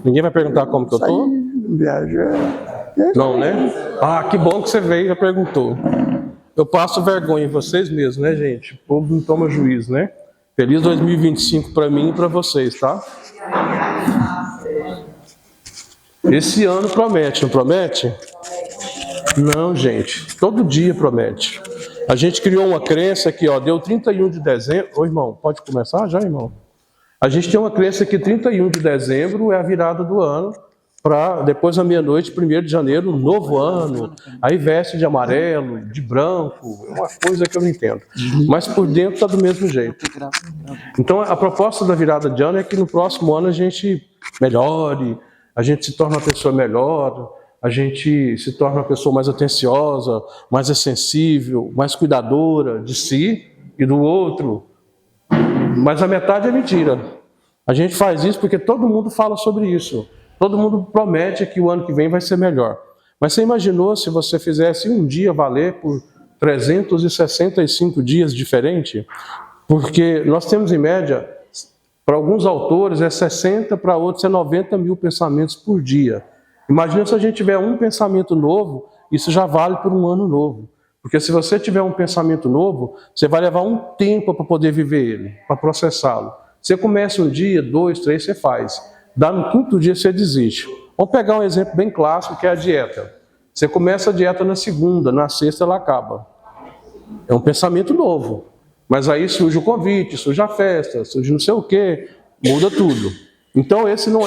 Ninguém vai perguntar como que eu tô? Viajar. Não, né? Ah, que bom que você veio e já perguntou. Eu passo vergonha em vocês mesmos, né, gente? O povo não toma juízo, né? Feliz 2025 para mim e para vocês, tá? Esse ano promete, não promete? Não, gente. Todo dia promete. A gente criou uma crença que, ó, deu 31 de dezembro. Ô, irmão, pode começar já, irmão? A gente tem uma crença que 31 de dezembro é a virada do ano, para depois da meia-noite, 1º de janeiro, novo ano. Aí veste de amarelo, de branco, é uma coisa que eu não entendo. Mas por dentro está do mesmo jeito. Então a proposta da virada de ano é que no próximo ano a gente melhore, a gente se torne uma pessoa melhor, a gente se torne uma pessoa mais atenciosa, mais sensível, mais cuidadora de si e do outro. Mas a metade é mentira. A gente faz isso porque todo mundo fala sobre isso. Todo mundo promete que o ano que vem vai ser melhor. Mas você imaginou se você fizesse um dia valer por 365 dias diferente? Porque nós temos em média, para alguns autores é 60, para outros é 90 mil pensamentos por dia. Imagina se a gente tiver um pensamento novo, isso já vale por um ano novo. Porque se você tiver um pensamento novo, você vai levar um tempo para poder viver ele, para processá-lo. Você começa um dia, 2, 3, você faz. Dá no 5º dia, você desiste. Vamos pegar um exemplo bem clássico, que é a dieta. Você começa a dieta na segunda, na sexta ela acaba. É um pensamento novo. Mas aí surge o convite, surge a festa, surge não sei o quê, muda tudo. Então esse não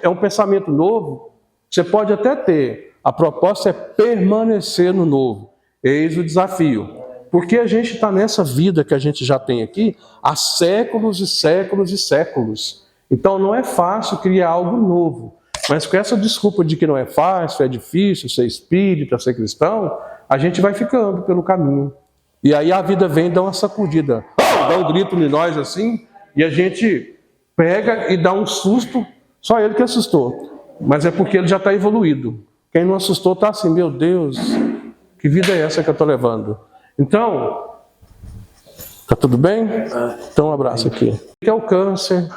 é um pensamento novo. Você pode até ter. A proposta é permanecer no novo. Eis o desafio. Porque a gente está nessa vida que a gente já tem aqui há séculos e séculos e séculos. Então não é fácil criar algo novo. Mas com essa desculpa de que não é fácil, é difícil ser espírita, ser cristão, a gente vai ficando pelo caminho. E aí a vida vem e dá uma sacudida. Dá um grito em nós assim, e a gente pega e dá um susto. Só ele que assustou. Mas é porque ele já está evoluído. Quem não assustou está assim, meu Deus, que vida é essa que eu estou levando? Então, tá tudo bem? Então um abraço aqui. O que é o câncer?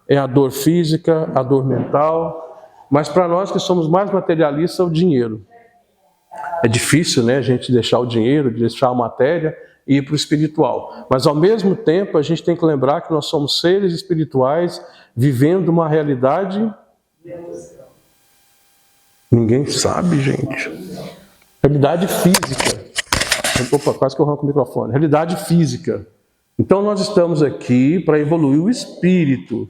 É a dor física, a dor mental, mas para nós que somos mais materialistas é o dinheiro. É difícil, né, a gente deixar o dinheiro, deixar a matéria e ir para o espiritual. Mas ao mesmo tempo a gente tem que lembrar que nós somos seres espirituais vivendo uma realidade... Ninguém sabe, gente. Realidade física. Opa, quase que eu arranco o microfone. Realidade física. Então nós estamos aqui para evoluir o espírito.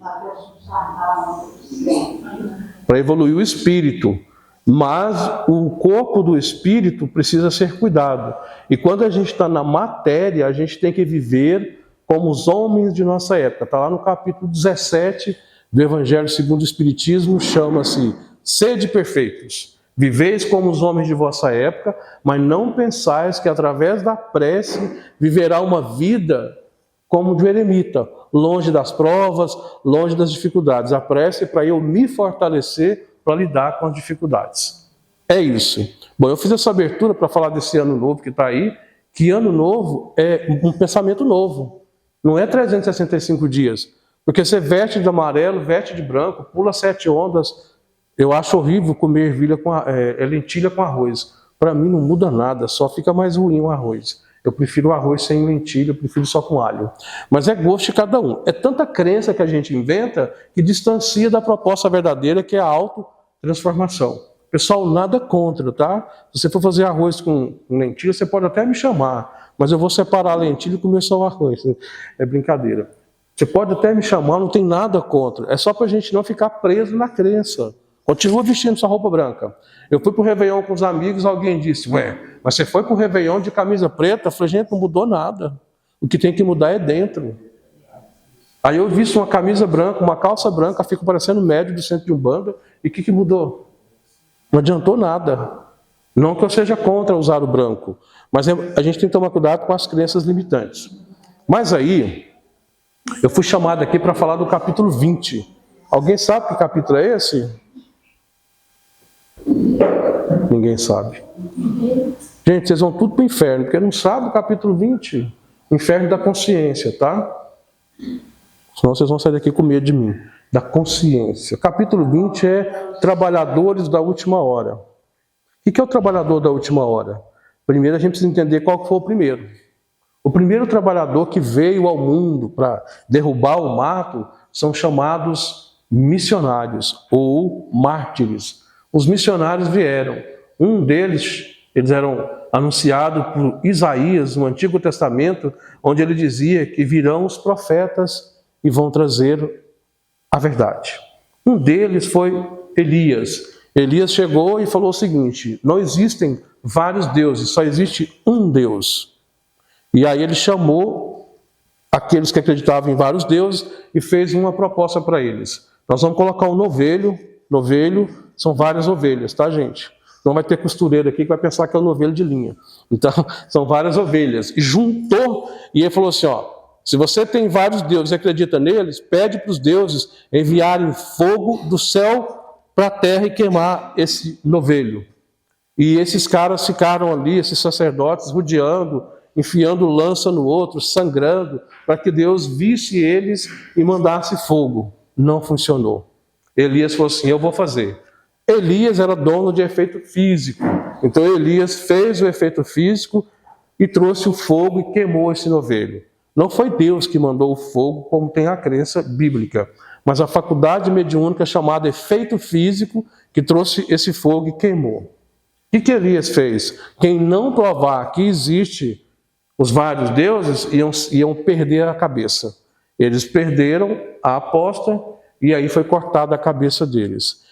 Para evoluir o espírito. Mas o corpo do espírito precisa ser cuidado. E quando a gente está na matéria, a gente tem que viver como os homens de nossa época. Está lá no capítulo 17 do Evangelho segundo o Espiritismo, chama-se Sede perfeitos. Viveis como os homens de vossa época, mas não pensais que através da prece viverá uma vida como de um eremita, longe das provas, longe das dificuldades. A prece é para eu me fortalecer para lidar com as dificuldades. É isso. Bom, eu fiz essa abertura para falar desse ano novo que está aí, que ano novo é um pensamento novo. Não é 365 dias. Porque você veste de amarelo, veste de branco, pula 7 ondas. Eu acho horrível comer ervilha lentilha com arroz. Para mim não muda nada, só fica mais ruim o arroz. Eu prefiro o arroz sem lentilha, eu prefiro só com alho. Mas é gosto de cada um. É tanta crença que a gente inventa que distancia da proposta verdadeira, que é a autotransformação. Pessoal, nada contra, tá? Se você for fazer arroz com lentilha, você pode até me chamar, mas eu vou separar a lentilha e comer só o arroz. É brincadeira. Você pode até me chamar, não tem nada contra. É só para a gente não ficar preso na crença. Continua vestindo sua roupa branca. Eu fui para o Réveillon com os amigos, alguém disse, ué, mas você foi para o Réveillon de camisa preta? Eu falei, gente, não mudou nada. O que tem que mudar é dentro. Aí eu visto uma camisa branca, uma calça branca, fico parecendo médio do centro de Umbanda, e o que mudou? Não adiantou nada. Não que eu seja contra usar o branco, mas a gente tem que tomar cuidado com as crenças limitantes. Mas aí, eu fui chamado aqui para falar do capítulo 20. Alguém sabe que capítulo é esse? Ninguém sabe. Gente, vocês vão tudo para o inferno, porque não sabe o capítulo 20. Inferno da consciência, tá? Senão vocês vão sair daqui com medo de mim. da consciência. Capítulo 20 é trabalhadores da última hora. O que é o trabalhador da última hora? Primeiro a gente precisa entender qual foi o primeiro. O primeiro trabalhador que veio ao mundo para derrubar o mato são chamados missionários ou mártires. Os missionários vieram. Um deles, eles eram anunciados por Isaías no Antigo Testamento, onde ele dizia que virão os profetas e vão trazer a verdade. Um deles foi Elias. Elias chegou e falou o seguinte: não existem vários deuses, só existe um Deus. E aí ele chamou aqueles que acreditavam em vários deuses e fez uma proposta para eles. Nós vamos colocar um novelho. Novelho são várias ovelhas, tá, gente? Não vai ter costureiro aqui que vai pensar que é um novelho de linha. Então, são várias ovelhas. E juntou, e ele falou assim, ó, se você tem vários deuses e acredita neles, pede para os deuses enviarem fogo do céu para a terra e queimar esse novelho. E esses caras ficaram ali, esses sacerdotes, rodeando, enfiando lança no outro, sangrando, para que Deus visse eles e mandasse fogo. Não funcionou. Elias falou assim, eu vou fazer. Elias era dono de efeito físico. Então Elias fez o efeito físico e trouxe o fogo e queimou esse novelho. Não foi Deus que mandou o fogo, como tem a crença bíblica, mas a faculdade mediúnica chamada efeito físico que trouxe esse fogo e queimou. O que Elias fez? Quem não provar que existe os vários deuses iam perder a cabeça. Eles perderam a aposta e aí foi cortada a cabeça deles.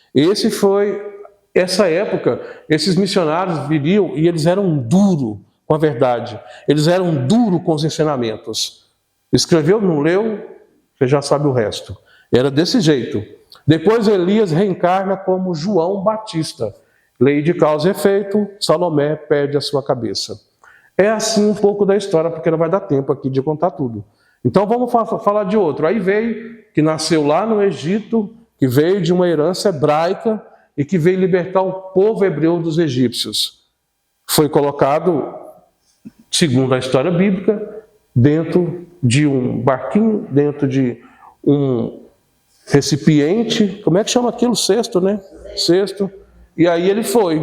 Essa época, esses missionários viriam e eles eram duros com a verdade. Eles eram duros com os ensinamentos. Escreveu, não leu, você já sabe o resto. Era desse jeito. Depois Elias reencarna como João Batista. Lei de causa e efeito, Salomé perde a sua cabeça. É assim um pouco da história, porque não vai dar tempo aqui de contar tudo. Então vamos falar de outro. Aí veio, que nasceu lá no Egito, que veio de uma herança hebraica e que veio libertar o povo hebreu dos egípcios. Foi colocado, segundo a história bíblica, dentro de um barquinho, dentro de um recipiente, como é que chama aquilo? Cesto, né? Cesto. E aí ele foi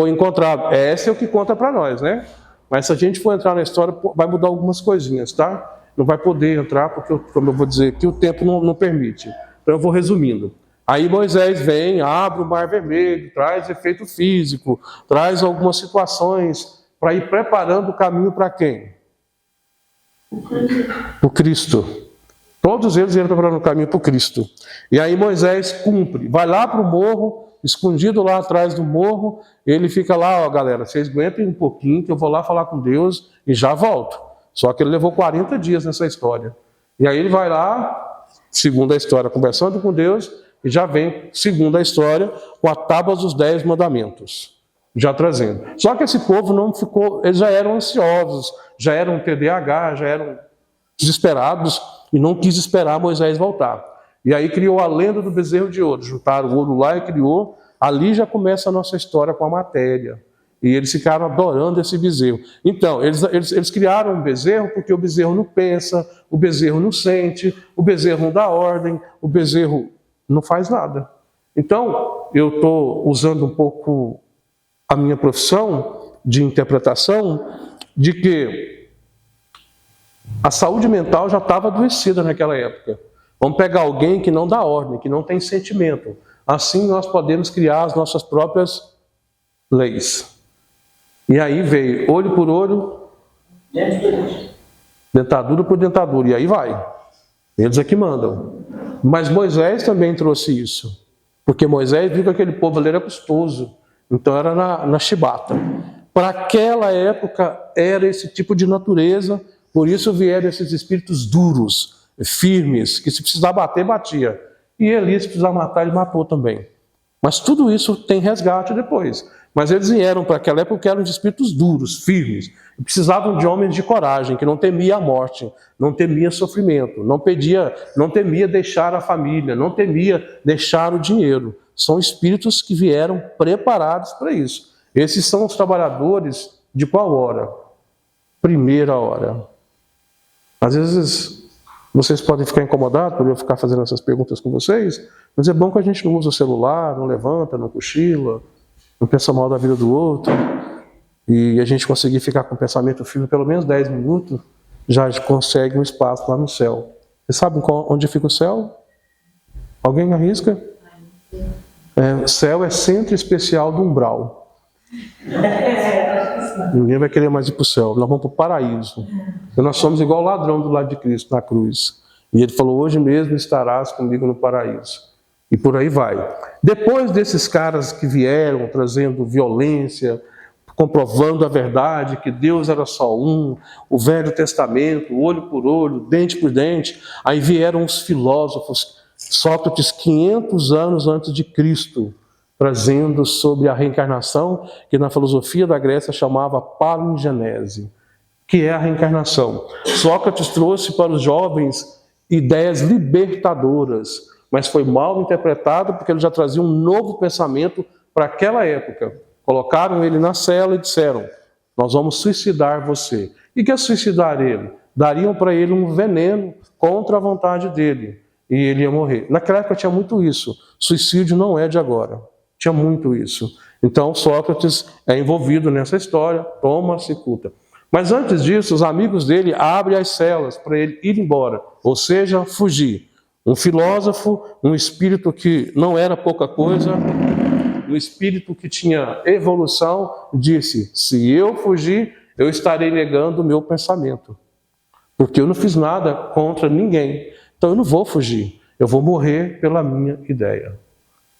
encontrado. Esse é o que conta para nós, né? Mas se a gente for entrar na história, vai mudar algumas coisinhas, tá? Não vai poder entrar, porque, como eu vou dizer aqui, o tempo não permite. Então eu vou resumindo. Aí Moisés vem, abre o Mar Vermelho, traz efeito físico, traz algumas situações para ir preparando o caminho para quem? O Cristo. Todos eles iam preparando o caminho para o Cristo. E aí Moisés cumpre, vai lá para o morro, escondido lá atrás do morro, ele fica lá, ó galera, vocês aguentem um pouquinho que eu vou lá falar com Deus e já volto. Só que ele levou 40 dias nessa história. E aí ele vai lá, segundo a história, conversando com Deus, e já vem, segundo a história, com a tábua dos 10 mandamentos, já trazendo. Só que esse povo não ficou, eles já eram ansiosos, já eram TDAH, já eram desesperados, e não quis esperar Moisés voltar. E aí criou a lenda do bezerro de ouro, juntaram o ouro lá e criou, ali já começa a nossa história com a matéria. E eles ficaram adorando esse bezerro. Então, eles criaram um bezerro porque o bezerro não pensa, o bezerro não sente, o bezerro não dá ordem, o bezerro não faz nada. Então, eu estou usando um pouco a minha profissão de interpretação de que a saúde mental já estava adoecida naquela época. Vamos pegar alguém que não dá ordem, que não tem sentimento. Assim nós podemos criar as nossas próprias leis. E aí veio olho por olho, dentadura por dentadura, e aí vai. Eles é que mandam. Mas Moisés também trouxe isso, porque Moisés viu que aquele povo ali era custoso, então era na chibata. Para aquela época era esse tipo de natureza, por isso vieram esses espíritos duros, firmes, que se precisar bater, batia. E Elias, se precisar matar, ele matou também. Mas tudo isso tem resgate depois. Mas eles vieram para aquela época que eram de espíritos duros, firmes. E precisavam de homens de coragem, que não temia a morte, não temia sofrimento, não temia deixar a família, não temia deixar o dinheiro. São espíritos que vieram preparados para isso. Esses são os trabalhadores de qual hora? Primeira hora. Às vezes Vocês podem ficar incomodados por eu ficar fazendo essas perguntas com vocês, mas é bom que a gente não usa o celular, não levanta, não cochila, não pensa mal da vida do outro, e a gente conseguir ficar com o pensamento firme pelo menos 10 minutos, já consegue um espaço lá no céu. Vocês sabem onde fica o céu? Alguém arrisca? O céu é centro especial do umbral. Ninguém vai querer mais ir para o céu. Nós vamos para o paraíso. E nós somos igual o ladrão do lado de Cristo na cruz. E ele falou, hoje mesmo estarás comigo no paraíso. E por aí vai. Depois desses caras que vieram trazendo violência, comprovando a verdade, que Deus era só um, o Velho Testamento, olho por olho, dente por dente, aí vieram os filósofos, Sócrates 500 anos antes de Cristo, trazendo sobre a reencarnação, que na filosofia da Grécia chamava palingenese, que é a reencarnação. Sócrates trouxe para os jovens ideias libertadoras, mas foi mal interpretado porque ele já trazia um novo pensamento para aquela época. Colocaram ele na cela e disseram, nós vamos suicidar você. E que é suicidar ele? Dariam para ele um veneno contra a vontade dele. E ele ia morrer. Naquela época tinha muito isso. Suicídio não é de agora. Tinha muito isso. Então Sócrates é envolvido nessa história, toma a cicuta. Mas antes disso, os amigos dele abrem as celas para ele ir embora. Ou seja, fugir. Um filósofo, um espírito que não era pouca coisa, um espírito que tinha evolução, disse, se eu fugir, eu estarei negando o meu pensamento. Porque eu não fiz nada contra ninguém. Então eu não vou fugir, eu vou morrer pela minha ideia.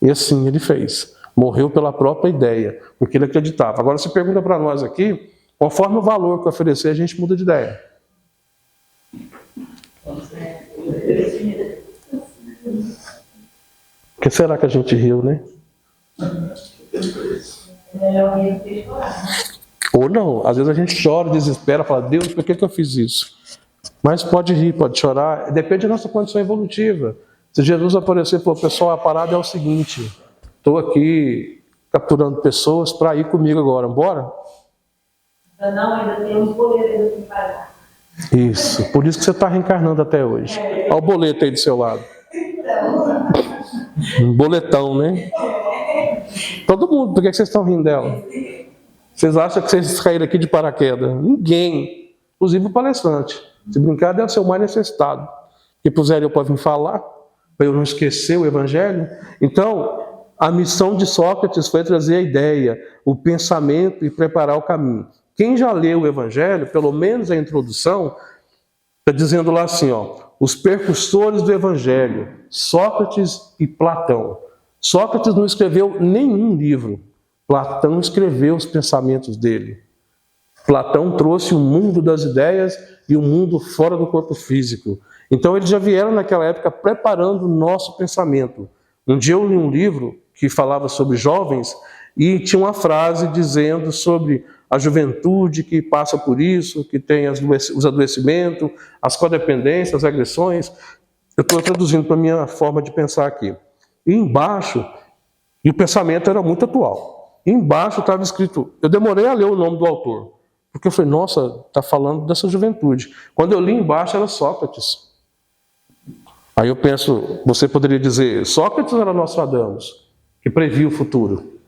E assim ele fez. Morreu pela própria ideia, porque ele acreditava. Agora se pergunta para nós aqui, conforme o valor que oferecer, a gente muda de ideia. O que será que a gente riu, né? Ou não, às vezes a gente chora, desespera, fala, Deus, por que eu fiz isso? Mas pode rir, pode chorar, depende da nossa condição evolutiva. Se Jesus aparecer e falar, pessoal, a parada é o seguinte, estou aqui capturando pessoas para ir comigo agora, bora? Não, ainda tem uns boletos para pagar. Isso, por isso que você está reencarnando até hoje. Olha o boleto aí do seu lado. Um boletão, né? Todo mundo, por que vocês estão rindo dela? Vocês acham que vocês caíram aqui de paraquedas? Ninguém, inclusive o palestrante. Se brincar, deve ser o mais necessitado. Que puseram eu para vir falar, para eu não esquecer o Evangelho. Então, a missão de Sócrates foi trazer a ideia, o pensamento e preparar o caminho. Quem já leu o Evangelho, pelo menos a introdução, está dizendo lá assim, ó, os percussores do Evangelho, Sócrates e Platão. Sócrates não escreveu nenhum livro. Platão escreveu os pensamentos dele. Platão trouxe o mundo das ideias e o mundo fora do corpo físico. Então eles já vieram naquela época preparando o nosso pensamento. Um dia eu li um livro que falava sobre jovens e tinha uma frase dizendo sobre a juventude que passa por isso, que tem os adoecimentos, as codependências, as agressões. Eu estou traduzindo para a minha forma de pensar aqui. E embaixo, e o pensamento era muito atual, e embaixo estava escrito, eu demorei a ler o nome do autor, porque eu falei, nossa, está falando dessa juventude. Quando eu li embaixo era Sócrates. Aí eu penso, você poderia dizer, Sócrates era Nostradamus, que previa o futuro.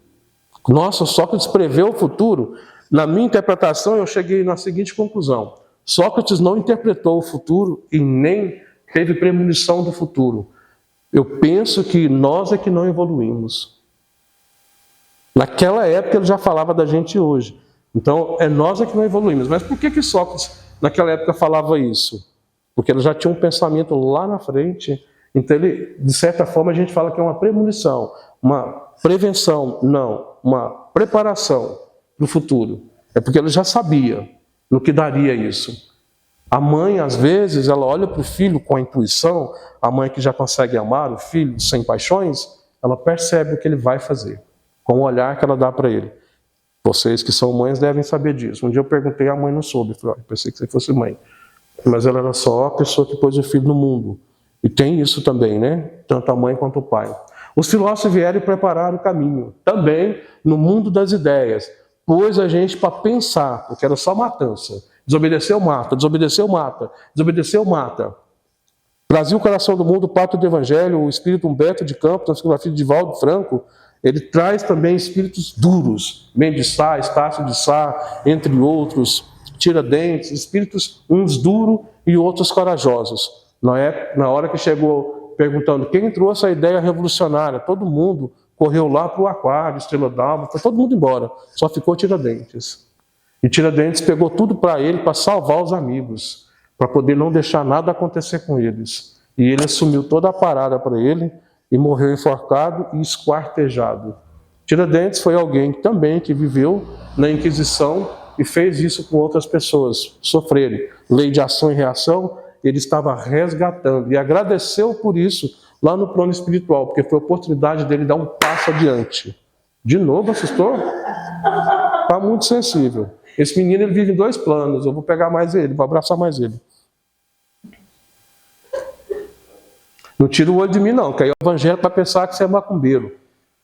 Nossa, Sócrates preveu o futuro? Na minha interpretação, eu cheguei na seguinte conclusão. Sócrates não interpretou o futuro e nem teve premonição do futuro. Eu penso que nós é que não evoluímos. Naquela época ele já falava da gente hoje. Então, é nós é que não evoluímos. Mas por que Sócrates naquela época falava isso? Porque ele já tinha um pensamento lá na frente. Então, ele, de certa forma, a gente fala que é uma premonição, uma prevenção, não, uma preparação para o futuro. É porque ele já sabia no que daria isso. A mãe, às vezes, ela olha para o filho com a intuição, a mãe que já consegue amar o filho sem paixões, ela percebe o que ele vai fazer, com o olhar que ela dá para ele. Vocês que são mães devem saber disso. Um dia eu perguntei, a mãe não soube, falei, eu pensei que você fosse mãe. Mas ela era só a pessoa que pôs o filho no mundo. E tem isso também, né? Tanto a mãe quanto o pai. Os filósofos vieram preparar o caminho, também no mundo das ideias. Pôs a gente para pensar, porque era só matança. Desobedeceu, mata, desobedeceu, mata, desobedeceu, mata. Brasil, Coração do Mundo, Pátria do Evangelho, o espírito Humberto de Campos, na psicografia de Divaldo Franco, ele traz também espíritos duros, Mendes de Sá, Estácio de Sá, entre outros, Tiradentes, espíritos uns duros e outros corajosos. Na hora que chegou perguntando quem trouxe a ideia revolucionária, todo mundo correu lá para o Aquário, Estrela d'Alva, foi todo mundo embora, só ficou Tiradentes. E Tiradentes pegou tudo para ele, para salvar os amigos, para poder não deixar nada acontecer com eles. E ele assumiu toda a parada para ele e morreu enforcado e esquartejado. Tiradentes foi alguém também que viveu na Inquisição e fez isso com outras pessoas sofrerem. Lei de ação e reação, ele estava resgatando e agradeceu por isso lá no plano espiritual, porque foi a oportunidade dele dar um passo adiante. De novo, assustou? Está muito sensível. Esse menino ele vive em 2 planos, eu vou pegar mais ele, vou abraçar mais ele. Não tira o olho de mim não, que aí o evangelho vai pensar que você é macumbeiro.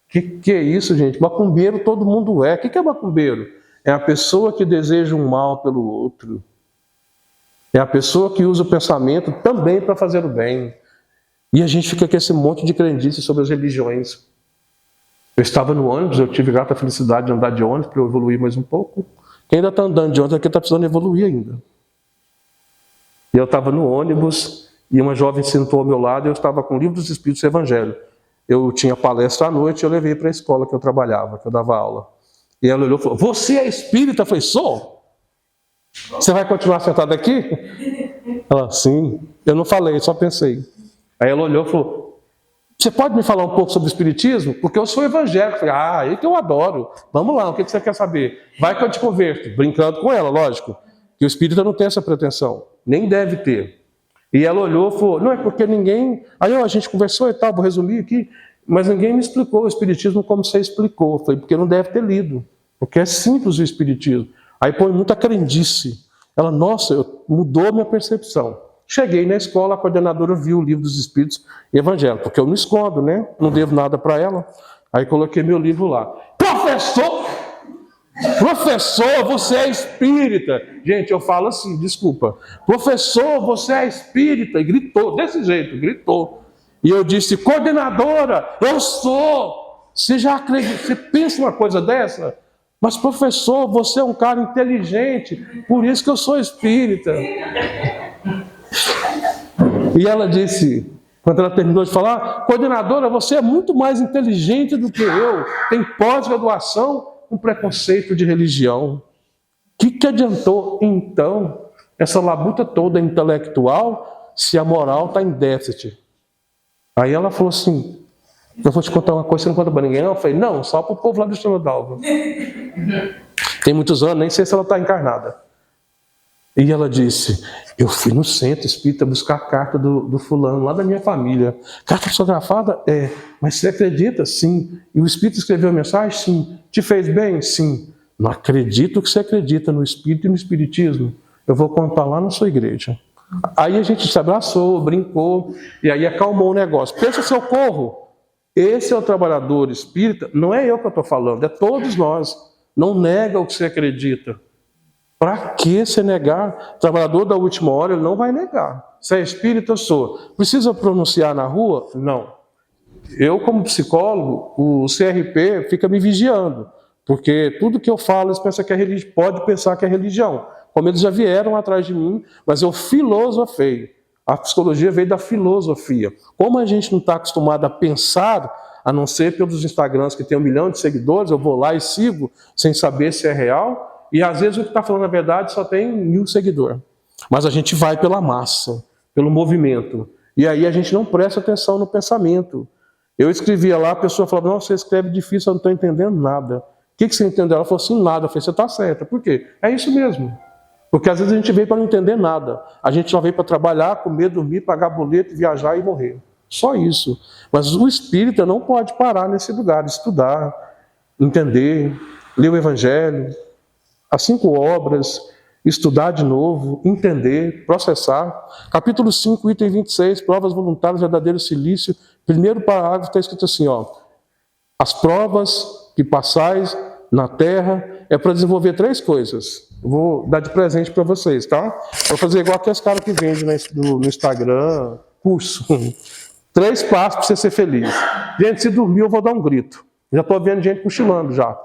Que é isso, gente? Macumbeiro todo mundo é. O que é macumbeiro? É a pessoa que deseja um mal pelo outro. É a pessoa que usa o pensamento também para fazer o bem. E a gente fica com esse monte de crendice sobre as religiões. Eu estava no ônibus, eu tive grata felicidade de andar de ônibus para eu evoluir mais um pouco. Quem ainda está andando de ônibus aqui está precisando evoluir ainda. E eu estava no ônibus e uma jovem sentou ao meu lado e eu estava com o livro dos Espíritos e Evangelho. Eu tinha palestra à noite e eu levei para a escola que eu trabalhava, que eu dava aula. E ela olhou e falou, você é espírita? Eu falei, sou. Você vai continuar sentado aqui? Ela, sim. Eu não falei, só pensei. Aí ela olhou e falou, você pode me falar um pouco sobre o espiritismo? Porque eu sou evangélico. Eu falei, é que eu adoro. Vamos lá, o que você quer saber? Vai que eu te converto. Brincando com ela, lógico. Que o espírita não tem essa pretensão. Nem deve ter. E ela olhou e falou, não, é porque ninguém... Aí a gente conversou e tal, vou resumir aqui, mas ninguém me explicou o espiritismo como você explicou. Eu falei, porque não deve ter lido. Porque é simples o espiritismo. Aí põe muita crendice. Ela, nossa, mudou a minha percepção. Cheguei na escola, a coordenadora viu o livro dos Espíritos e Evangelho, porque eu não escondo, né? Não devo nada para ela. Aí coloquei meu livro lá. Professor, você é espírita. Gente, eu falo assim, desculpa. Professor, você é espírita. E gritou, desse jeito, gritou. E eu disse, coordenadora, eu sou. Você já acredita, você pensa uma coisa dessa? Mas professor, você é um cara inteligente, por isso que eu sou espírita. E ela disse, quando ela terminou de falar, coordenadora, você é muito mais inteligente do que eu, tem pós-graduação com preconceito de religião. O que adiantou, então, essa labuta toda intelectual, se a moral está em déficit? Aí ela falou assim, eu vou te contar uma coisa, você não conta para ninguém não? Eu falei, não, só para o povo lá do Estrela d'Alva. Tem muitos anos, nem sei se ela está encarnada. E ela disse, eu fui no centro espírita buscar a carta do fulano, lá da minha família. Carta psicografada? É. Mas você acredita? Sim. E o espírito escreveu a mensagem? Sim. Te fez bem? Sim. Não acredito que você acredita no espírito e no espiritismo. Eu vou contar lá na sua igreja. Aí a gente se abraçou, brincou, e aí acalmou o negócio. Pensa se eu corro. Esse é o trabalhador espírita, não é eu que eu estou falando, é todos nós. Não nega o que você acredita. Para que você negar? O trabalhador da última hora, ele não vai negar. Se é espírita, eu sou. Precisa pronunciar na rua? Não. Eu, como psicólogo, o CRP fica me vigiando. Porque tudo que eu falo, eles pensam que é religião, pode pensar que é religião. Como eles já vieram atrás de mim, mas eu filosofei. A psicologia veio da filosofia. Como a gente não está acostumado a pensar, a não ser pelos Instagrams que tem 1 milhão de seguidores, eu vou lá e sigo, sem saber se é real. E às vezes o que está falando a verdade só tem 1000 seguidores. Mas a gente vai pela massa, pelo movimento. E aí a gente não presta atenção no pensamento. Eu escrevia lá, a pessoa falava, não, você escreve difícil, eu não estou entendendo nada. O que você entendeu? Ela falou assim, nada. Eu falei, você está certa. Por quê? É isso mesmo. Porque às vezes a gente veio para não entender nada. A gente só veio para trabalhar, comer, dormir, pagar boleto, viajar e morrer. Só isso. Mas o espírita não pode parar nesse lugar, estudar, entender, ler o Evangelho, as 5 obras, estudar de novo, entender, processar. Capítulo 5, item 26, provas voluntárias, verdadeiro silício. Primeiro parágrafo está escrito assim, ó. As provas que passais na terra é para desenvolver 3 coisas. Eu vou dar de presente para vocês, tá? Vou fazer igual aqueles caras que vendem no Instagram, curso. 3 passos para você ser feliz. Gente, se dormir, eu vou dar um grito. Já estou vendo gente cochilando já.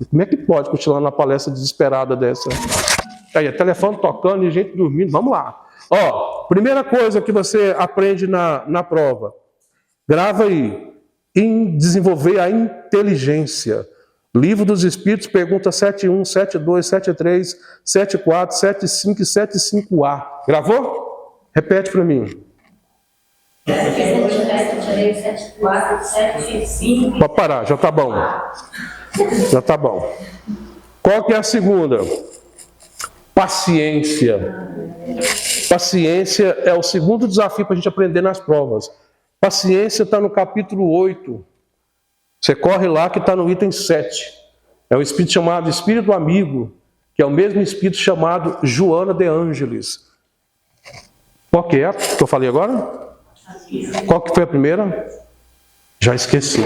Como é que pode cochilar numa palestra desesperada dessa? Aí, telefone tocando e gente dormindo. Vamos lá. Ó, primeira coisa que você aprende na prova. Grava aí. Em desenvolver a inteligência. Livro dos Espíritos, pergunta 71, 72, 73, 74, 75 e 75A. Gravou? Repete para mim. 73, 74, 75. Pode parar, já tá bom. Já tá bom. Qual que é a segunda? Paciência. Paciência é o segundo desafio para a gente aprender nas provas. Paciência está no capítulo 8. Você corre lá que está no item 7. É um espírito chamado Espírito Amigo, que é o mesmo espírito chamado Joana de Ângeles. Qual que é que eu falei agora? Qual que foi a primeira? Já esqueceu.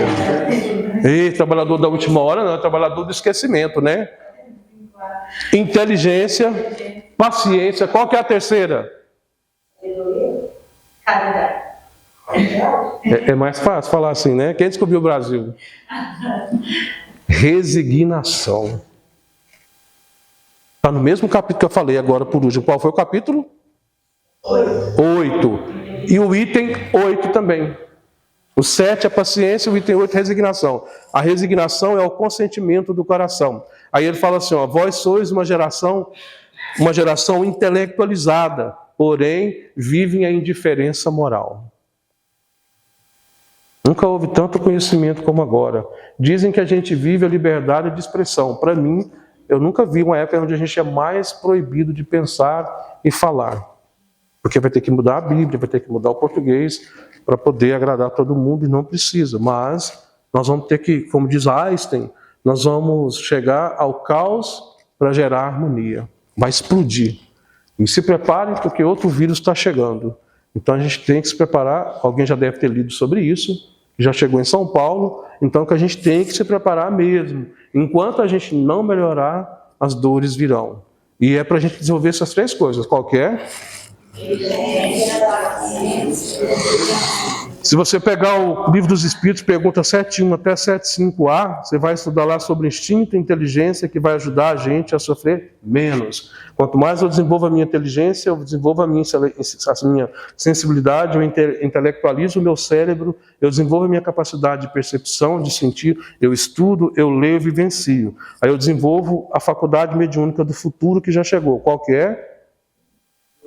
Ei, trabalhador da última hora não, é trabalhador do esquecimento, né? Inteligência, paciência. Qual que é a terceira? Caridade. É mais fácil falar assim, né? Quem descobriu o Brasil? Resignação. Está no mesmo capítulo que eu falei agora por último. Qual foi o capítulo? 8. E o item 8 também. O 7 é paciência, o item 8 é resignação. A resignação é o consentimento do coração. Aí ele fala assim, ó, vós sois uma geração intelectualizada, porém vivem a indiferença moral. Nunca houve tanto conhecimento como agora. Dizem que a gente vive a liberdade de expressão. Para mim, eu nunca vi uma época onde a gente é mais proibido de pensar e falar. Porque vai ter que mudar a Bíblia, vai ter que mudar o português para poder agradar todo mundo e não precisa. Mas nós vamos ter que, como diz Einstein, nós vamos chegar ao caos para gerar harmonia. Vai explodir. E se preparem porque outro vírus está chegando. Então a gente tem que se preparar, alguém já deve ter lido sobre isso, já chegou em São Paulo, então que a gente tem que se preparar mesmo. Enquanto a gente não melhorar, as dores virão. E é para a gente desenvolver essas 3 coisas. Qual que é? Se você pegar o Livro dos Espíritos, pergunta 7.1 até 7.5a, você vai estudar lá sobre instinto e inteligência, que vai ajudar a gente a sofrer menos. Quanto mais eu desenvolvo a minha inteligência, eu desenvolvo a minha sensibilidade, eu intelectualizo o meu cérebro, eu desenvolvo a minha capacidade de percepção, de sentir, eu estudo, eu leio e vivencio. Aí eu desenvolvo a faculdade mediúnica do futuro que já chegou. Qual que é?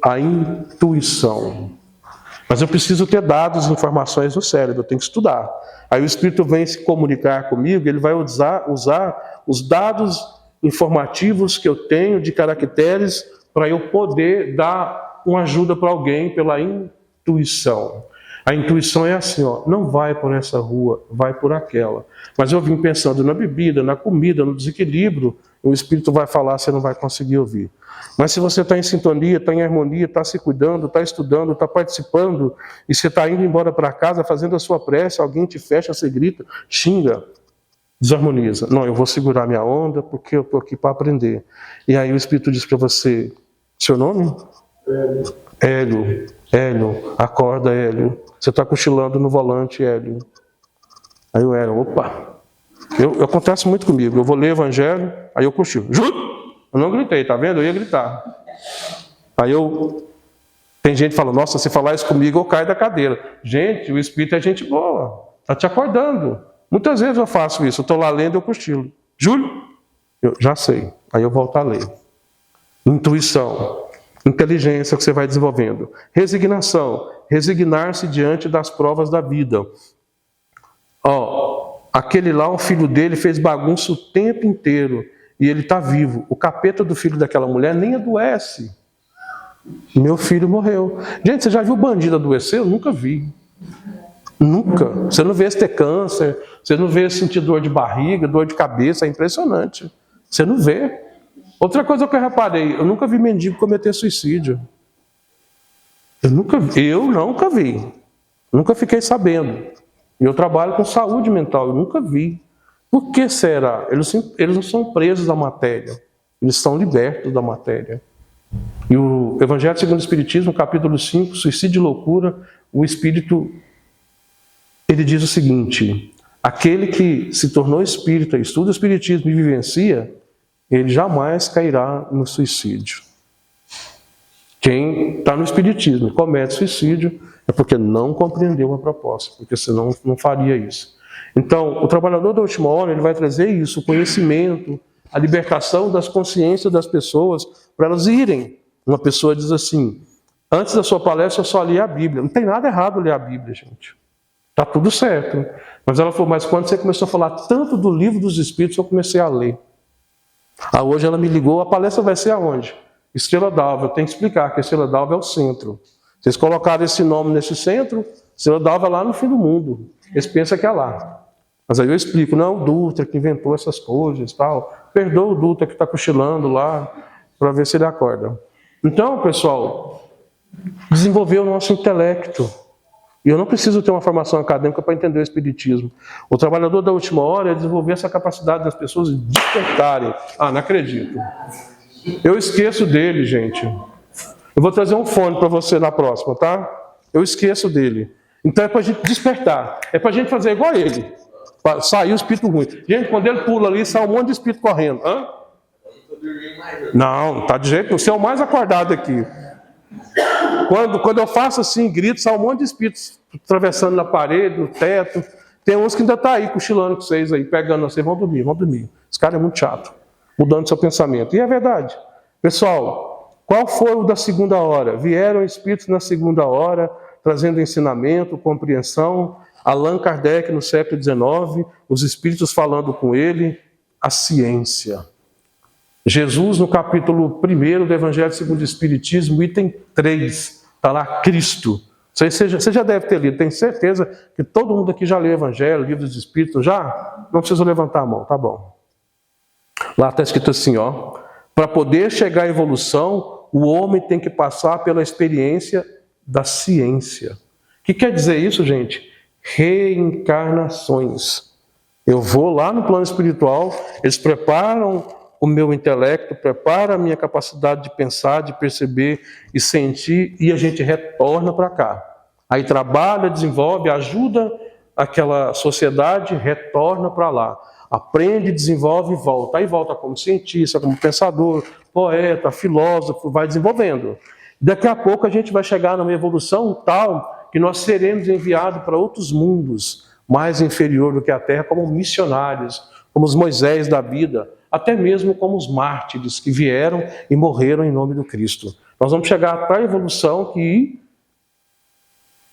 A intuição. Mas eu preciso ter dados e informações no cérebro, eu tenho que estudar. Aí o Espírito vem se comunicar comigo, ele vai usar os dados informativos que eu tenho de caracteres para eu poder dar uma ajuda para alguém pela intuição. A intuição é assim, ó, não vai por essa rua, vai por aquela. Mas eu vim pensando na bebida, na comida, no desequilíbrio, o Espírito vai falar, você não vai conseguir ouvir. Mas se você está em sintonia, está em harmonia, está se cuidando, está estudando, está participando, e você está indo embora para casa fazendo a sua prece, alguém te fecha, você grita, xinga, desarmoniza. Não, eu vou segurar minha onda porque eu estou aqui para aprender. E aí o Espírito diz para você, seu nome? Hélio. Hélio, acorda, Hélio. Você está cochilando no volante, Hélio. Aí o Hélio, opa. Acontece muito comigo. Eu vou ler o Evangelho, aí eu cochilo. Juro! Eu não gritei, tá vendo? Eu ia gritar. Aí tem gente que fala, nossa, se falar isso comigo, eu caio da cadeira. Gente, o Espírito é gente boa. Está te acordando. Muitas vezes eu faço isso. Eu estou lá lendo, eu cochilo. Júlio? Eu já sei. Aí eu volto a ler. Intuição. Inteligência que você vai desenvolvendo. Resignação. Resignar-se diante das provas da vida. Ó, aquele lá, o filho dele, fez bagunça o tempo inteiro. E ele está vivo. O capeta do filho daquela mulher nem adoece. Meu filho morreu. Gente, você já viu bandido adoecer? Eu nunca vi. Nunca. Você não vê esse ter câncer, você não vê esse sentir dor de barriga, dor de cabeça, é impressionante. Você não vê. Outra coisa que eu reparei, eu nunca vi mendigo cometer suicídio. Eu nunca vi. Nunca fiquei sabendo. E eu trabalho com saúde mental, eu nunca vi. Por que será? Eles não são presos da matéria, eles são libertos da matéria. E o Evangelho segundo o Espiritismo, capítulo 5, suicídio e loucura, o Espírito, ele diz o seguinte: aquele que se tornou espírita, estuda o Espiritismo e vivencia, ele jamais cairá no suicídio. Quem está no Espiritismo e comete suicídio é porque não compreendeu a proposta, porque senão não faria isso. Então, o trabalhador da última hora, ele vai trazer isso, o conhecimento, a libertação das consciências das pessoas, para elas irem. Uma pessoa diz assim: antes da sua palestra eu só li a Bíblia. Não tem nada errado ler a Bíblia, gente. Está tudo certo. Mas ela falou: mas quando você começou a falar tanto do livro dos Espíritos, eu comecei a ler. Hoje ela me ligou: a palestra vai ser aonde? Estrela d'Alva. Eu tenho que explicar que a Estrela d'Alva é o centro. Vocês colocaram esse nome nesse centro, Estrela d'Alva é lá no fim do mundo. Eles pensam que é lá. Mas aí eu explico: não, o Dutra que inventou essas coisas, tal. Perdoa o Dutra que está cochilando lá, para ver se ele acorda. Então, pessoal, desenvolver o nosso intelecto. E eu não preciso ter uma formação acadêmica para entender o Espiritismo. O trabalhador da última hora é desenvolver essa capacidade das pessoas de despertarem. Não acredito. Eu esqueço dele, gente. Eu vou trazer um fone para você na próxima, tá? Eu esqueço dele. Então é para a gente despertar. É para a gente fazer igual a ele. Para sair o espírito ruim. Gente, quando ele pula ali, sai um monte de espírito correndo. Não, tá de jeito nenhum. Você é o mais acordado aqui. Quando eu faço assim, grito, sai um monte de espíritos atravessando na parede, no teto. Tem uns que ainda estão aí, cochilando com vocês aí, pegando vocês, vão dormir. Esse cara é muito chato, mudando seu pensamento. E é verdade. Pessoal, qual foi o da segunda hora? Vieram espíritos na segunda hora, trazendo ensinamento, compreensão. Allan Kardec, no século XIX, os espíritos falando com ele, a ciência. Jesus, no capítulo 1 do Evangelho segundo o Espiritismo, item 3, está lá Cristo. Você já deve ter lido, tenho certeza que todo mundo aqui já leu o Evangelho, livro dos Espíritos, já? Não precisa levantar a mão, tá bom. Lá está escrito assim, ó: para poder chegar à evolução, o homem tem que passar pela experiência da ciência. O que quer dizer isso, gente? Reencarnações. Eu vou lá no plano espiritual, eles preparam o meu intelecto, prepara a minha capacidade de pensar, de perceber e sentir, e a gente retorna para cá. Aí trabalha, desenvolve, ajuda aquela sociedade, retorna para lá. Aprende, desenvolve e volta. Aí volta como cientista, como pensador, poeta, filósofo, vai desenvolvendo. Daqui a pouco a gente vai chegar numa evolução tal que nós seremos enviados para outros mundos mais inferior do que a Terra, como missionários, como os Moisés da vida, até mesmo como os mártires que vieram e morreram em nome do Cristo. Nós vamos chegar para a evolução que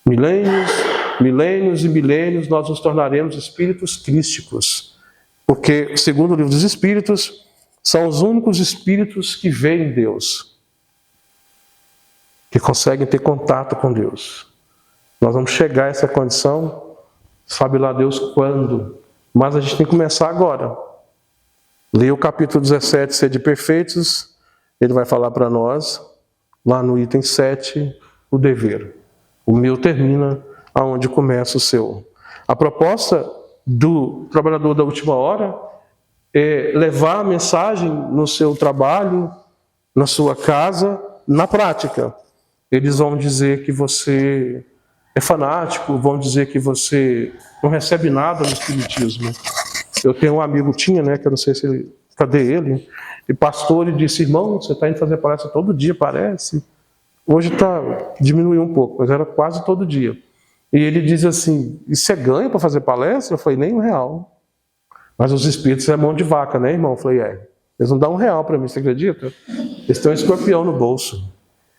milênios e milênios nós nos tornaremos espíritos crísticos. Porque, segundo o livro dos Espíritos, são os únicos espíritos que veem Deus, que conseguem ter contato com Deus. Nós vamos chegar a essa condição, sabe lá Deus quando, mas a gente tem que começar agora. Leia o capítulo 17, Sede Perfeitos, ele vai falar para nós, lá no item 7, o dever. O meu termina aonde começa o seu. A proposta do trabalhador da última hora é levar a mensagem no seu trabalho, na sua casa, na prática. Eles vão dizer que você é fanático, vão dizer que você não recebe nada no Espiritismo. Eu tenho um amigo, que eu não sei se ele, cadê ele? E pastor, ele disse: irmão, você está indo fazer palestra todo dia, parece. Hoje diminuiu um pouco, mas era quase todo dia. E ele diz assim: e você ganha para fazer palestra? Eu falei: nem R$1. Mas os espíritos é mão de vaca, né, irmão? Eu falei: eles não dão R$1 para mim, você acredita? Eles têm um escorpião no bolso.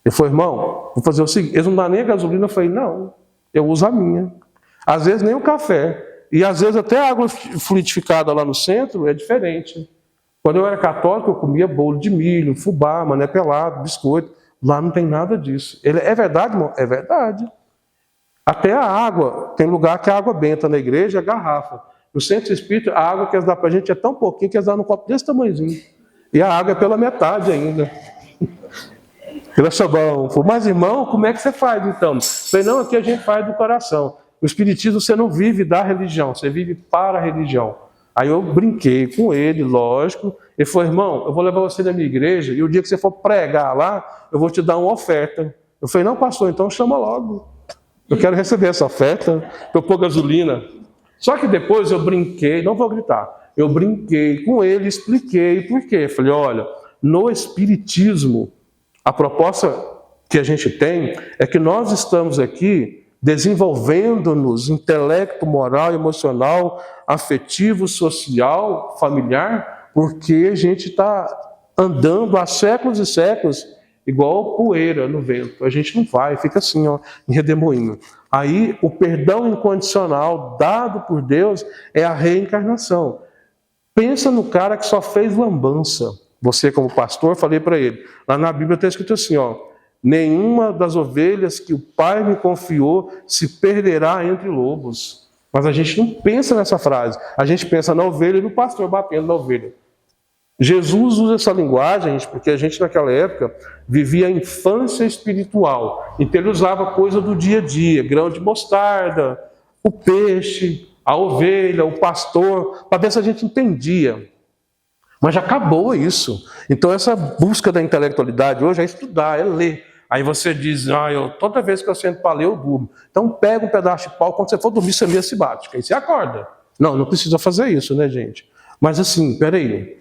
Ele falou: irmão, vou fazer o seguinte, eles não dão nem a gasolina. Eu falei: não, eu uso a minha. Às vezes nem o café. E às vezes até a água fluidificada lá no centro é diferente. Quando eu era católico, eu comia bolo de milho, fubá, mané pelado, biscoito. Lá não tem nada disso. É verdade, irmão? É verdade. Até a água, tem lugar que a água benta na igreja é garrafa. No centro espírita, a água que eles dão para a gente é tão pouquinho que eles dão num copo desse tamanhozinho. E a água é pela metade ainda. Ele achou bom. Mas irmão, como é que você faz então? Eu falei: não, aqui a gente faz do coração. No Espiritismo você não vive da religião, você vive para a religião. Aí eu brinquei com ele, lógico. Ele falou: irmão, eu vou levar você na minha igreja e o dia que você for pregar lá, eu vou te dar uma oferta. Eu falei: não, pastor, então chama logo. Eu quero receber essa oferta para eu pôr gasolina. Só que depois eu brinquei, não vou gritar, eu brinquei com ele, expliquei por quê. Falei, olha, no Espiritismo, a proposta que a gente tem é que nós estamos aqui desenvolvendo-nos intelecto, moral, emocional, afetivo, social, familiar, porque a gente está andando há séculos e séculos igual poeira no vento. A gente não vai, fica assim, ó, em redemoinho. Aí o perdão incondicional dado por Deus é a reencarnação. Pensa no cara que só fez lambança. Você, como pastor, falei para ele. Lá na Bíblia está escrito assim, ó: nenhuma das ovelhas que o Pai me confiou se perderá entre lobos. Mas a gente não pensa nessa frase. A gente pensa na ovelha e no pastor batendo na ovelha. Jesus usa essa linguagem, porque a gente naquela época vivia a infância espiritual. Então ele usava coisa do dia a dia, grão de mostarda, o peixe, a ovelha, o pastor, para ver se a gente entendia. Mas já acabou isso. Então essa busca da intelectualidade hoje é estudar, é ler. Aí você diz, toda vez que eu sento para ler, eu durmo. Então pega um pedaço de pau, quando você for dormir, você mesmo se bate, aí você acorda. Não precisa fazer isso, né, gente? Mas assim, peraí.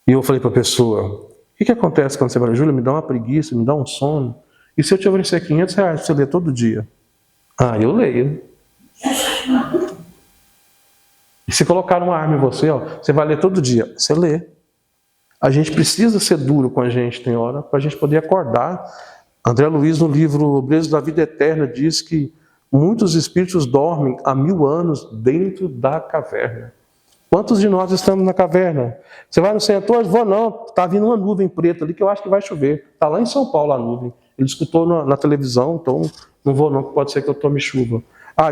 E eu falei para a pessoa, o que acontece quando você fala, Júlia, me dá uma preguiça, me dá um sono? E se eu te oferecer R$500 para você ler todo dia? Eu leio. E se colocar uma arma em você, você vai ler todo dia, você lê. A gente precisa ser duro com a gente, tem hora, para a gente poder acordar. André Luiz, no livro Obreiros da Vida Eterna, diz que muitos espíritos dormem há 1000 anos dentro da caverna. Quantos de nós estamos na caverna? Você vai no centro hoje? Vou não, está vindo uma nuvem preta ali que eu acho que vai chover. Está lá em São Paulo a nuvem. Ele escutou na televisão, então não vou não, que pode ser que eu tome chuva.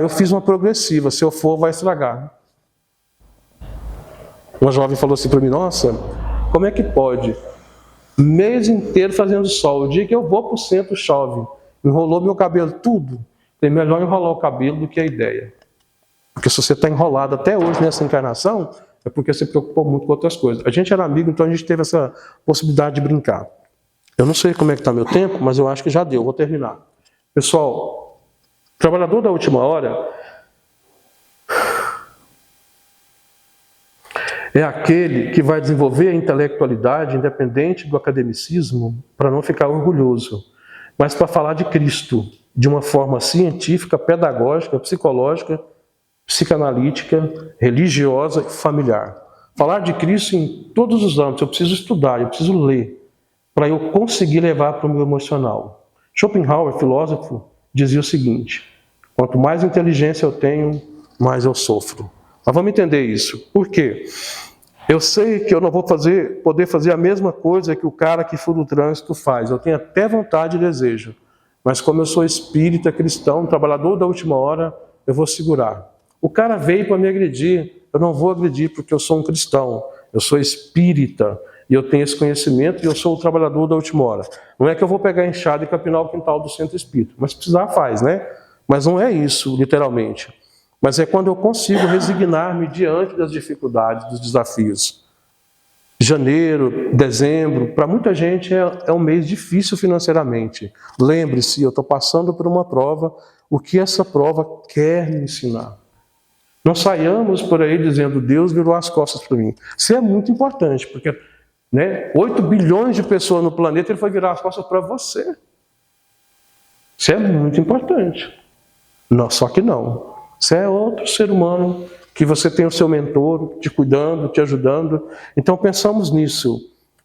Eu fiz uma progressiva, se eu for vai estragar. Uma jovem falou assim para mim, nossa, como é que pode? Mês inteiro fazendo sol, o dia que eu vou para o centro chove. Enrolou meu cabelo tudo. É melhor enrolar o cabelo do que a ideia. Porque se você está enrolado até hoje nessa encarnação, é porque você se preocupou muito com outras coisas. A gente era amigo, então a gente teve essa possibilidade de brincar. Eu não sei como é que está meu tempo, mas eu acho que já deu, vou terminar. Pessoal, trabalhador da última hora é aquele que vai desenvolver a intelectualidade independente do academicismo para não ficar orgulhoso, mas para falar de Cristo de uma forma científica, pedagógica, psicológica, psicanalítica, religiosa e familiar. Falar de Cristo em todos os âmbitos. Eu preciso estudar, eu preciso ler, para eu conseguir levar para o meu emocional. Schopenhauer, filósofo, dizia o seguinte: quanto mais inteligência eu tenho, mais eu sofro. Mas vamos entender isso. Por quê? Eu sei que eu não vou poder fazer a mesma coisa que o cara que fura o trânsito faz. Eu tenho até vontade e desejo. Mas como eu sou espírita, cristão, trabalhador da última hora, eu vou segurar. O cara veio para me agredir, eu não vou agredir porque eu sou um cristão, eu sou espírita e eu tenho esse conhecimento e eu sou o trabalhador da última hora. Não é que eu vou pegar a enxada e capinar o quintal do centro espírita, mas precisar faz, né? Mas não é isso, literalmente. Mas é quando eu consigo resignar-me diante das dificuldades, dos desafios. Janeiro, dezembro, para muita gente é um mês difícil financeiramente. Lembre-se, eu estou passando por uma prova, o que essa prova quer me ensinar. Não saiamos por aí dizendo, Deus virou as costas para mim. Isso é muito importante, porque 8 bilhões de pessoas no planeta, ele foi virar as costas para você. Isso é muito importante. Não, só que não. Você é outro ser humano, que você tem o seu mentor te cuidando, te ajudando. Então pensamos nisso.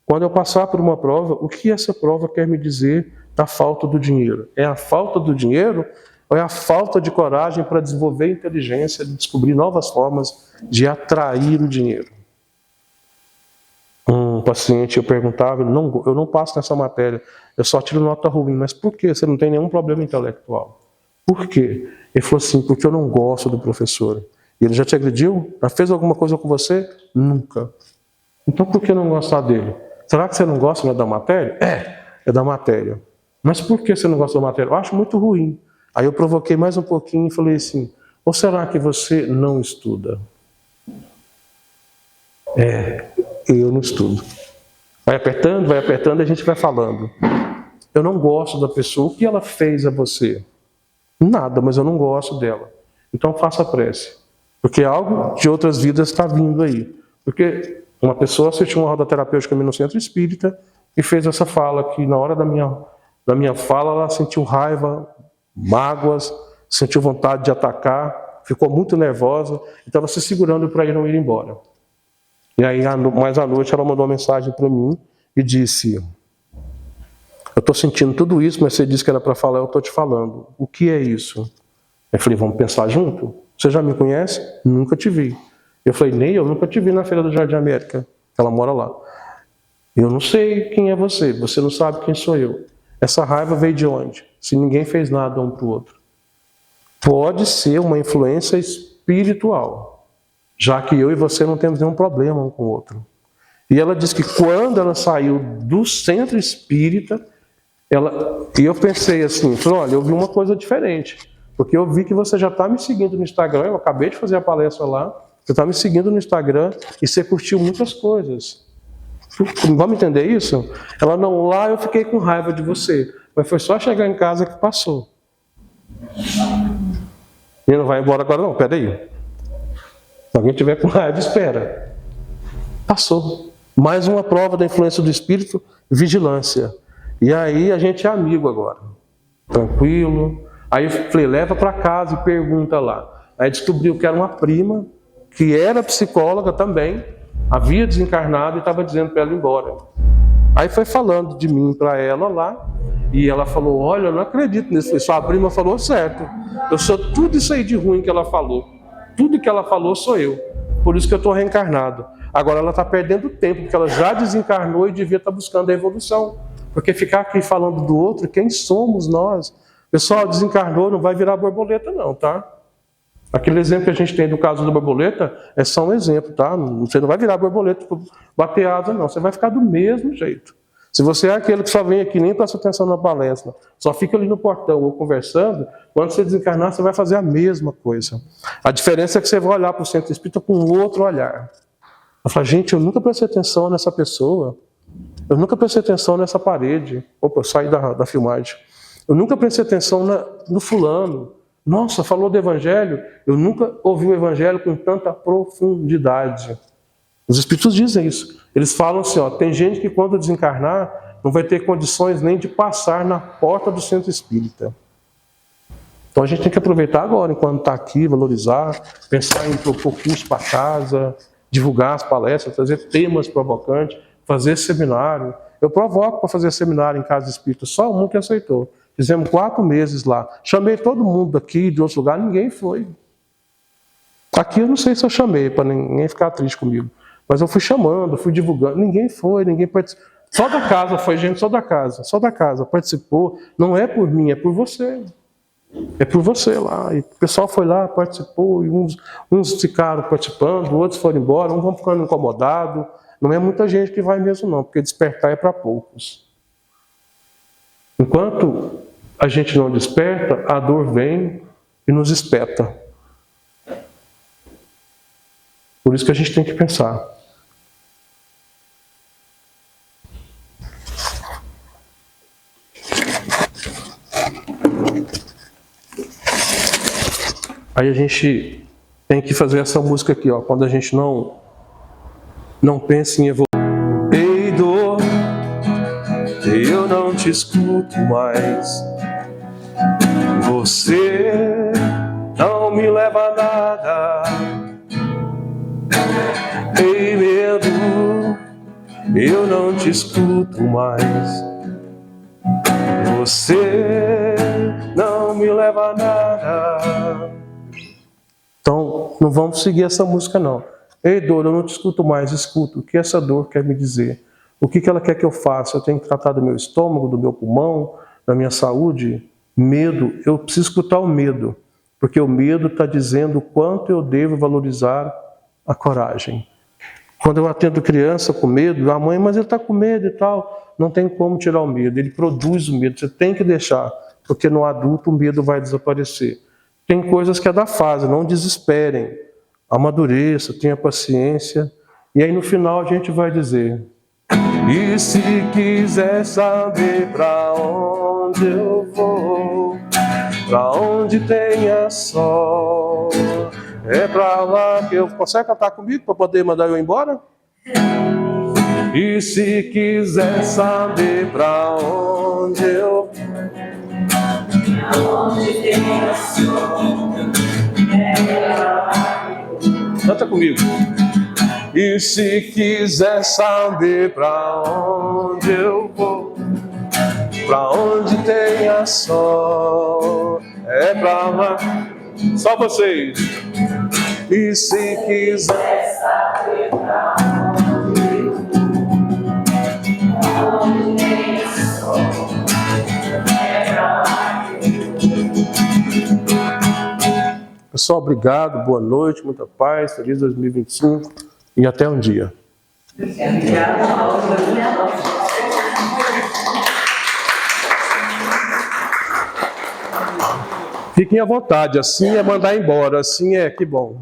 Quando eu passar por uma prova, o que essa prova quer me dizer da falta do dinheiro? É a falta do dinheiro ou é a falta de coragem para desenvolver inteligência, de descobrir novas formas de atrair o dinheiro? Um paciente, eu perguntava, eu não passo nessa matéria, eu só tiro nota ruim. Mas por quê? Você não tem nenhum problema intelectual. Por quê? Ele falou assim, porque eu não gosto do professor. E ele já te agrediu? Já fez alguma coisa com você? Nunca. Então por que não gostar dele? Será que você não gosta da matéria? É da matéria. Mas por que você não gosta da matéria? Eu acho muito ruim. Aí eu provoquei mais um pouquinho e falei assim, ou será que você não estuda? Eu não estudo. Vai apertando e a gente vai falando. Eu não gosto da pessoa, o que ela fez a você? Nada, mas eu não gosto dela. Então faça prece. Porque algo de outras vidas está vindo aí. Porque uma pessoa assistiu uma roda terapêutica no centro espírita e fez essa fala, que na hora da minha fala ela sentiu raiva, mágoas, sentiu vontade de atacar, ficou muito nervosa e estava se segurando para não ir embora. E aí, mais à noite, ela mandou uma mensagem para mim e disse: eu estou sentindo tudo isso, mas você disse que era para falar, eu estou te falando. O que é isso? Eu falei: vamos pensar junto? Você já me conhece? Nunca te vi. Eu falei: nem eu nunca te vi na Feira do Jardim América. Ela mora lá. Eu não sei quem é você, você não sabe quem sou eu. Essa raiva veio de onde? Se ninguém fez nada um para o outro. Pode ser uma influência espiritual, já que eu e você não temos nenhum problema um com o outro. E ela disse que quando ela saiu do centro espírita, e eu pensei assim, falei: olha, eu vi uma coisa diferente, porque eu vi que você já está me seguindo no Instagram, eu acabei de fazer a palestra lá, você está me seguindo no Instagram e você curtiu muitas coisas. Vamos entender isso? Ela: não, lá eu fiquei com raiva de você, mas foi só chegar em casa que passou. E não vai embora agora não, peraí. Se alguém tiver com raiva, espera. Passou. Mais uma prova da influência do Espírito, vigilância. E aí a gente é amigo agora. Tranquilo. Aí eu falei: leva para casa e pergunta lá. Aí descobriu que era uma prima, que era psicóloga também, havia desencarnado e estava dizendo para ela ir embora. Aí foi falando de mim para ela lá, e ela falou: olha, eu não acredito nisso. Sua prima falou certo. Eu sou tudo isso aí de ruim que ela falou. Tudo que ela falou sou eu. Por isso que eu estou reencarnado. Agora ela está perdendo tempo, porque ela já desencarnou e devia estar buscando a evolução. Porque ficar aqui falando do outro, quem somos nós? Pessoal, desencarnou, não vai virar borboleta não, tá? Aquele exemplo que a gente tem do caso da borboleta é só um exemplo, tá? Você não vai virar borboleta, bater asa não, você vai ficar do mesmo jeito. Se você é aquele que só vem aqui, nem presta atenção na palestra, só fica ali no portão ou conversando, quando você desencarnar, você vai fazer a mesma coisa. A diferença é que você vai olhar para o centro espírita com outro olhar. Eu falo: gente, eu nunca prestei atenção nessa pessoa, eu nunca prestei atenção nessa parede. Opa, eu saí da filmagem. Eu nunca prestei atenção no fulano. Nossa, falou do Evangelho, eu nunca ouvi o Evangelho com tanta profundidade. Os Espíritos dizem isso. Eles falam assim, ó, tem gente que quando desencarnar não vai ter condições nem de passar na porta do centro espírita. Então a gente tem que aproveitar agora, enquanto está aqui, valorizar, pensar em propor curso para casa, divulgar as palestras, trazer temas provocantes, fazer seminário. Eu provoco para fazer seminário em casa espírita, só um que aceitou. Fizemos 4 meses lá. Chamei todo mundo daqui, de outros lugares, ninguém foi. Aqui eu não sei se eu chamei, para ninguém ficar triste comigo. Mas eu fui chamando, fui divulgando. Ninguém foi, ninguém participou. Só da casa foi gente, só da casa participou. Não é por mim, é por você. É por você lá. E o pessoal foi lá, participou, e uns ficaram participando, outros foram embora, uns vão ficando incomodados. Não é muita gente que vai mesmo não, porque despertar é para poucos. Enquanto a gente não desperta, a dor vem e nos espeta. Por isso que a gente tem que pensar. Aí a gente tem que fazer essa música aqui, ó, quando a gente não pensa em evoluir. Ei, dor, eu não te escuto mais. Você não me leva a nada. Ei, medo, eu não te escuto mais. Você não me leva a nada. Então, não vamos seguir essa música não. Ei, dor, eu não te escuto mais, escuto. O que essa dor quer me dizer? O que ela quer que eu faça? Eu tenho que tratar do meu estômago, do meu pulmão, da minha saúde? Medo, eu preciso escutar o medo, porque o medo está dizendo o quanto eu devo valorizar a coragem. Quando eu atendo criança com medo, a mãe, mas ele está com medo e tal. Não tem como tirar o medo, ele produz o medo, você tem que deixar, porque no adulto o medo vai desaparecer. Tem coisas que é da fase, não desesperem, amadureça, tenha paciência, e aí no final a gente vai dizer: e se quiser saber para onde eu vou, Pra onde tenha sol, é pra lá que eu... Consegue cantar comigo pra poder mandar eu embora? E se quiser saber pra onde eu... Canta comigo. E se quiser saber pra onde eu vou, pra onde tenha sol, é pra lá. Só vocês. E se quiser saber pra onde tenha sol, é pra lá. Pessoal, obrigado, boa noite, muita paz, feliz 2025 e até um dia. Fiquem à vontade, assim é mandar embora, assim é que bom.